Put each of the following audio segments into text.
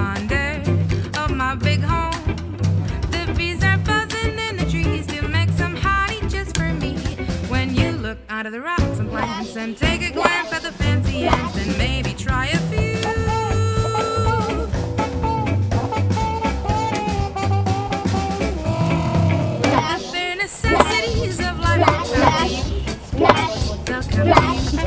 fonder of my big home. The bees are buzzing in the trees to make some honey just for me. When you look out of the rocks and plants and take a glance at the fancy ants, then maybe try a few. The bare necessities of life will come to you.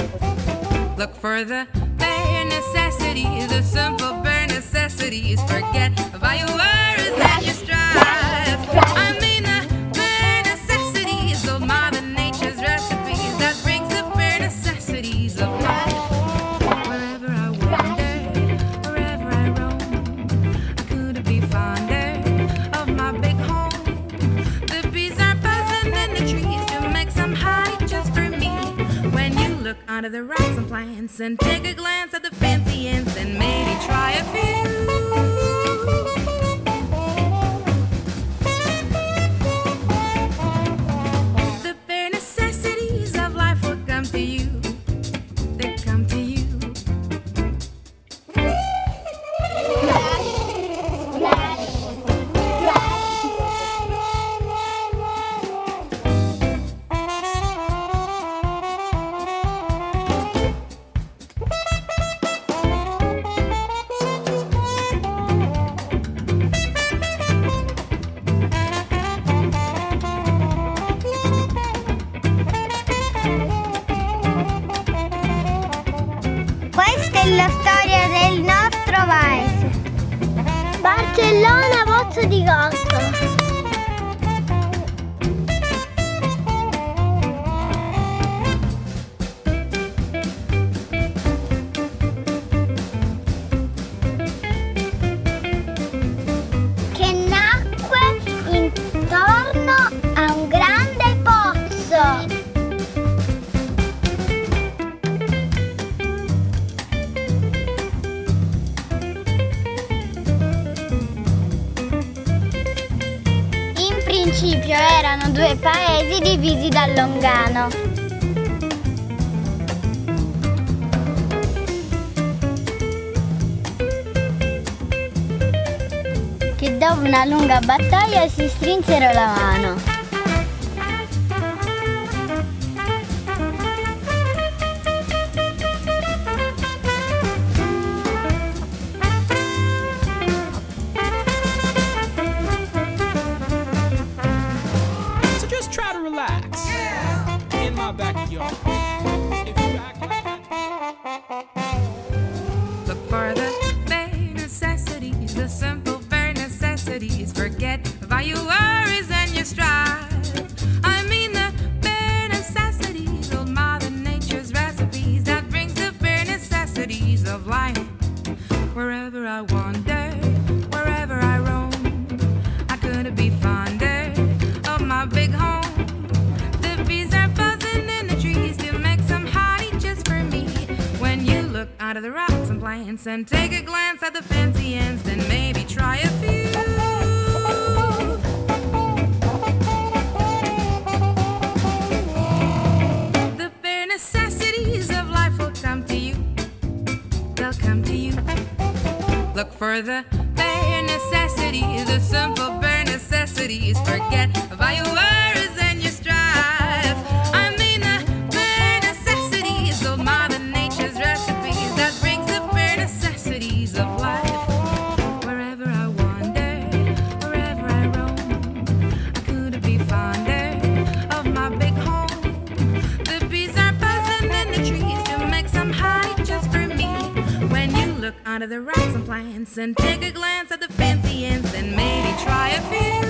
Look for the bare necessities, the simple bare necessities. Forget about your worries and your strife. I mean the bare necessities of Mother Nature's recipes that brings the bare necessities of life. Wherever I wander, wherever I roam, I couldn't be fonder of my big home. The bees are buzzing in the trees to make some honey just for me. When you look under the rocks and plants and take a glance at the fancy ants, then maybe try a few. The bare necessities of life will come to you. They come to you. Questa è la storia del nostro paese. Barcellona, Pozzo di Gotto. Che nacque intorno a un grande pozzo. In principio erano due paesi divisi dal Longano. Che dopo una lunga battaglia si strinsero la mano. So just try to relax. In my backyard. If you act like that. Look for the bare necessities, the simple bare necessities. Forget about your worries and your strife. I mean the bare necessities of Mother Nature's recipes that brings the bare necessities of life. Wherever I wander, wherever I roam, I couldn't be fonder of my big home. The bees are buzzing in the trees to make some honey just for me. When you look out of the rocks and plants and take a glance at the fancy ants, then maybe try a few. The bare necessities of life will come to you. They'll come to you. Look for the bare necessities, the simple bare necessities. Forget about your worries and your strife. I mean the bare necessities of Mother Nature's recipes that brings the bare necessities of life. Wherever I wander, wherever I roam, I couldn't be fonder of my big home. The bees are buzzing in the trees to make some honey just for me. When you look under the rocks and plants and take a glance at the fancy ants, then maybe try a few.